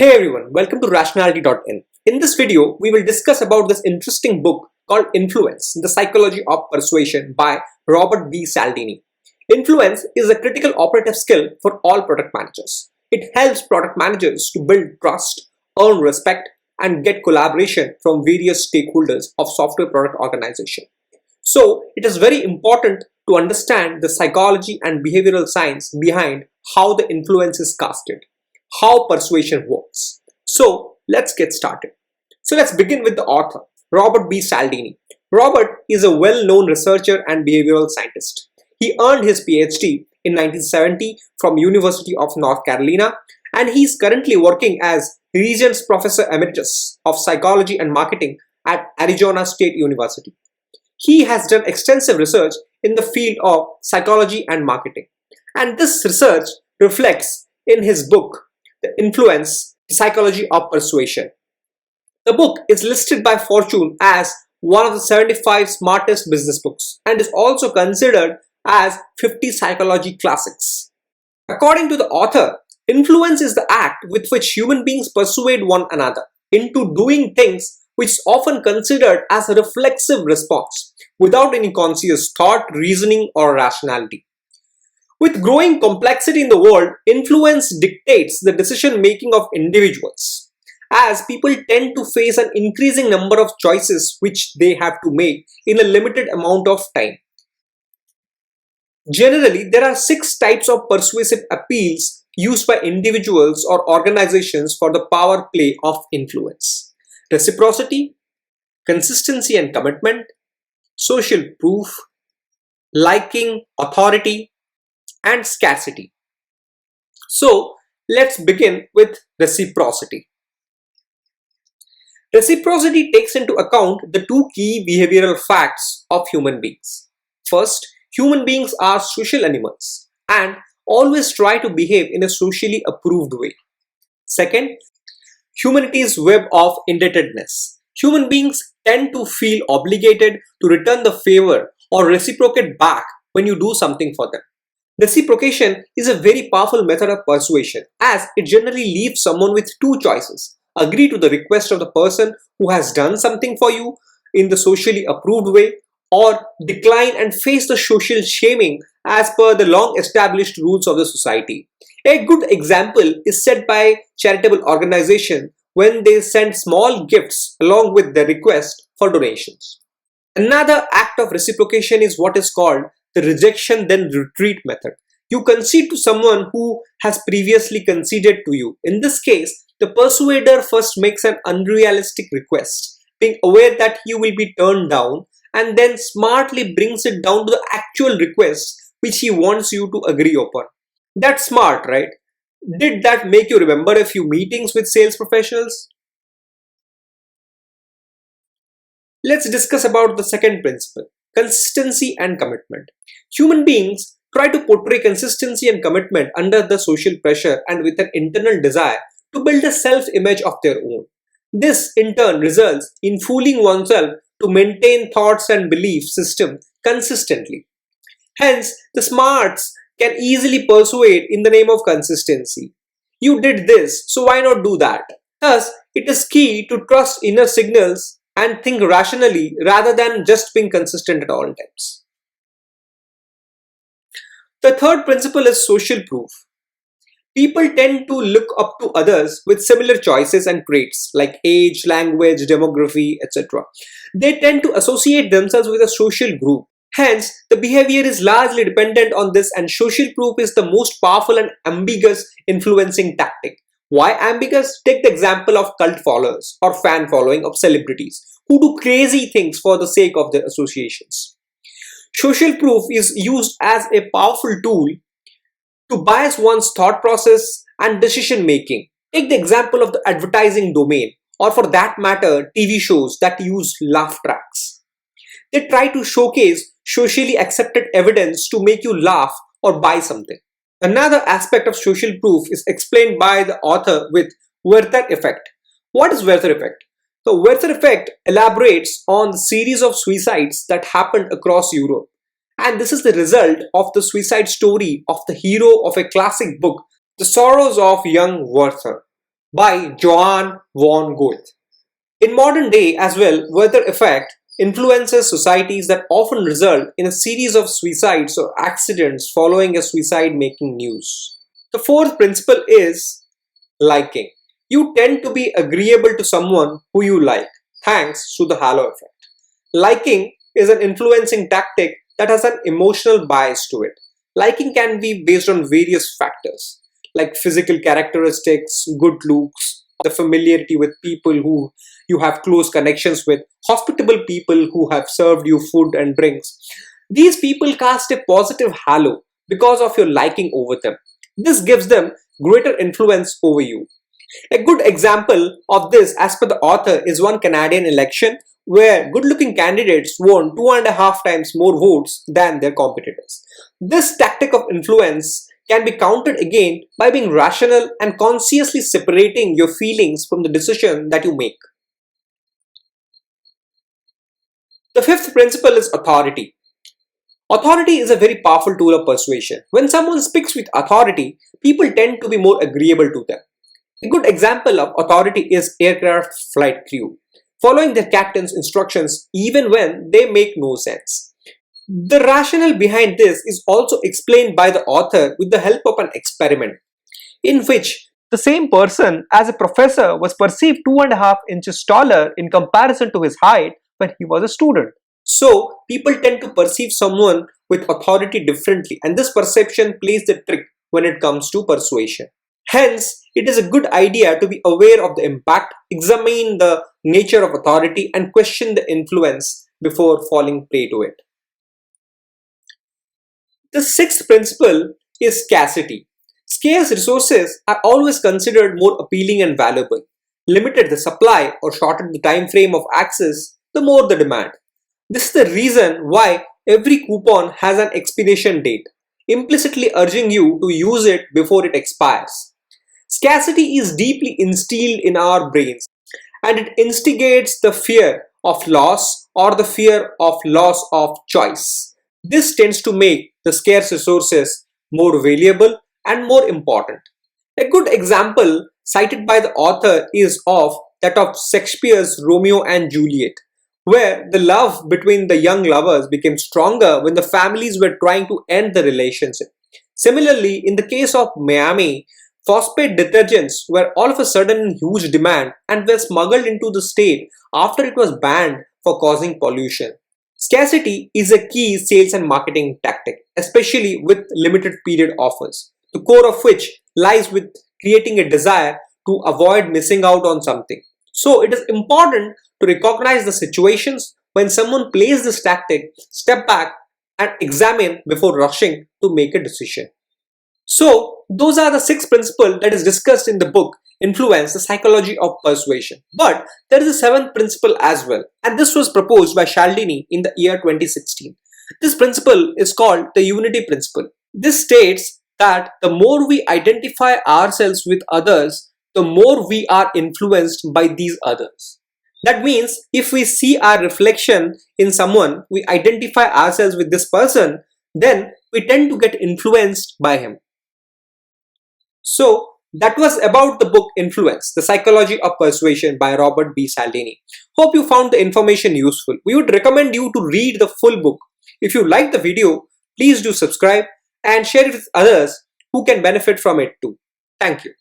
Hey everyone, welcome to rationality.in. In this video, we will discuss about this interesting book called Influence, the Psychology of Persuasion by Robert Cialdini. Influence is a critical operative skill for all product managers. It helps product managers to build trust, earn respect, and get collaboration from various stakeholders of software product organization. So, it is very important to understand the psychology and behavioral science behind how the influence is casted, how persuasion works. So let's get started. So let's begin with the author, Robert Cialdini. Robert is a well-known researcher and behavioral scientist. He earned his PhD in 1970 from University of North Carolina, and he is currently working as Regents Professor Emeritus of Psychology and Marketing at Arizona State University. He has done extensive research in the field of psychology and marketing, and this research reflects in his book, The Influence, Psychology of Persuasion. The book is listed by Fortune as one of the 75 smartest business books and is also considered as 50 psychology classics. According to the author, influence is the act with which human beings persuade one another into doing things which is often considered as a reflexive response without any conscious thought, reasoning, or rationality. With growing complexity in the world, influence dictates the decision-making of individuals, as people tend to face an increasing number of choices which they have to make in a limited amount of time. Generally, there are 6 types of persuasive appeals used by individuals or organizations for the power play of influence: reciprocity, consistency and commitment, social proof, liking, authority, and scarcity. So let's begin with reciprocity. Reciprocity takes into account the 2 key behavioral facts of human beings. First, human beings are social animals and always try to behave in a socially approved way. Second, humanity's web of indebtedness. Human beings tend to feel obligated to return the favor or reciprocate back when you do something for them. Reciprocation is a very powerful method of persuasion, as it generally leaves someone with 2 choices: agree to the request of the person who has done something for you in the socially approved way, or decline and face the social shaming as per the long established rules of the society. A good example is set by charitable organizations when they send small gifts along with the request for donations. Another act of reciprocation is what is called the rejection then retreat method. You concede to someone who has previously conceded to you. In this case, the persuader first makes an unrealistic request, being aware that you will be turned down, and then smartly brings it down to the actual request which he wants you to agree upon. That's smart, right? Did that make you remember a few meetings with sales professionals? Let's discuss about the second principle: consistency and commitment. Human beings try to portray consistency and commitment under the social pressure and with an internal desire to build a self-image of their own. This in turn results in fooling oneself to maintain thoughts and belief system consistently. Hence, the smarts can easily persuade in the name of consistency. You did this, so why not do that? Thus, it is key to trust inner signals and think rationally rather than just being consistent at all times. The third principle is social proof. People tend to look up to others with similar choices and traits like age, language, demography, etc. They tend to associate themselves with a social group. Hence, the behavior is largely dependent on this, and social proof is the most powerful and ambiguous influencing tactic. Why ambiguous? Take the example of cult followers or fan following of celebrities who do crazy things for the sake of their associations. Social proof is used as a powerful tool to bias one's thought process and decision making. Take the example of the advertising domain, or for that matter, TV shows that use laugh tracks. They try to showcase socially accepted evidence to make you laugh or buy something. Another aspect of social proof is explained by the author with Werther effect. What is Werther effect? The Werther effect elaborates on the series of suicides that happened across Europe. And this is the result of the suicide story of the hero of a classic book, The Sorrows of Young Werther. by Johann von Goethe. In modern day as well, weather effect influences societies that often result in a series of suicides or accidents following a suicide making news. The fourth principle is liking. You tend to be agreeable to someone who you like, thanks to the halo effect. Liking is an influencing tactic that has an emotional bias to it. Liking can be based on various factors like physical characteristics, good looks, the familiarity with people who you have close connections with, hospitable people who have served you food and drinks. These people cast a positive halo because of your liking over them. This gives them greater influence over you. A good example of this, as per the author, is one Canadian election where good-looking candidates won 2.5 times more votes than their competitors. This tactic of influence can be countered again by being rational and consciously separating your feelings from the decision that you make. The fifth principle is authority. Authority is a very powerful tool of persuasion. When someone speaks with authority, people tend to be more agreeable to them. A good example of authority is aircraft flight crew, following their captain's instructions even when they make no sense. The rationale behind this is also explained by the author with the help of an experiment, in which the same person as a professor was perceived 2.5 inches taller in comparison to his height when he was a student. So, people tend to perceive someone with authority differently, and this perception plays the trick when it comes to persuasion. Hence, it is a good idea to be aware of the impact, examine the nature of authority, and question the influence before falling prey to it. The sixth principle is scarcity. Scarce resources are always considered more appealing and valuable. Limited the supply or shortened the time frame of access, the more the demand. This is the reason why every coupon has an expiration date, implicitly urging you to use it before it expires. Scarcity is deeply instilled in our brains, and it instigates the fear of loss or the fear of loss of choice. This tends to make the scarce resources more valuable and more important. A good example cited by the author is of that of Shakespeare's Romeo and Juliet, where the love between the young lovers became stronger when the families were trying to end the relationship. Similarly, in the case of Miami, phosphate detergents were all of a sudden in huge demand and were smuggled into the state after it was banned for causing pollution. Scarcity is a key sales and marketing tactic, especially with limited period offers, the core of which lies with creating a desire to avoid missing out on something. So it is important to recognize the situations when someone plays this tactic, step back and examine before rushing to make a decision. So those are the 6 principles that is discussed in the book Influence, the Psychology of Persuasion. But there is a 7th principle as well, and this was proposed by Cialdini in the year 2016. This principle is called the unity principle. This states that the more we identify ourselves with others, the more we are influenced by these others. That means if we see our reflection in someone, we identify ourselves with this person, then we tend to get influenced by him. So that was about the book Influence, the Psychology of Persuasion by Robert B. Cialdini. Hope you found the information useful. We would recommend you to read the full book. If you like the video, please do subscribe and share it with others who can benefit from it too. Thank you.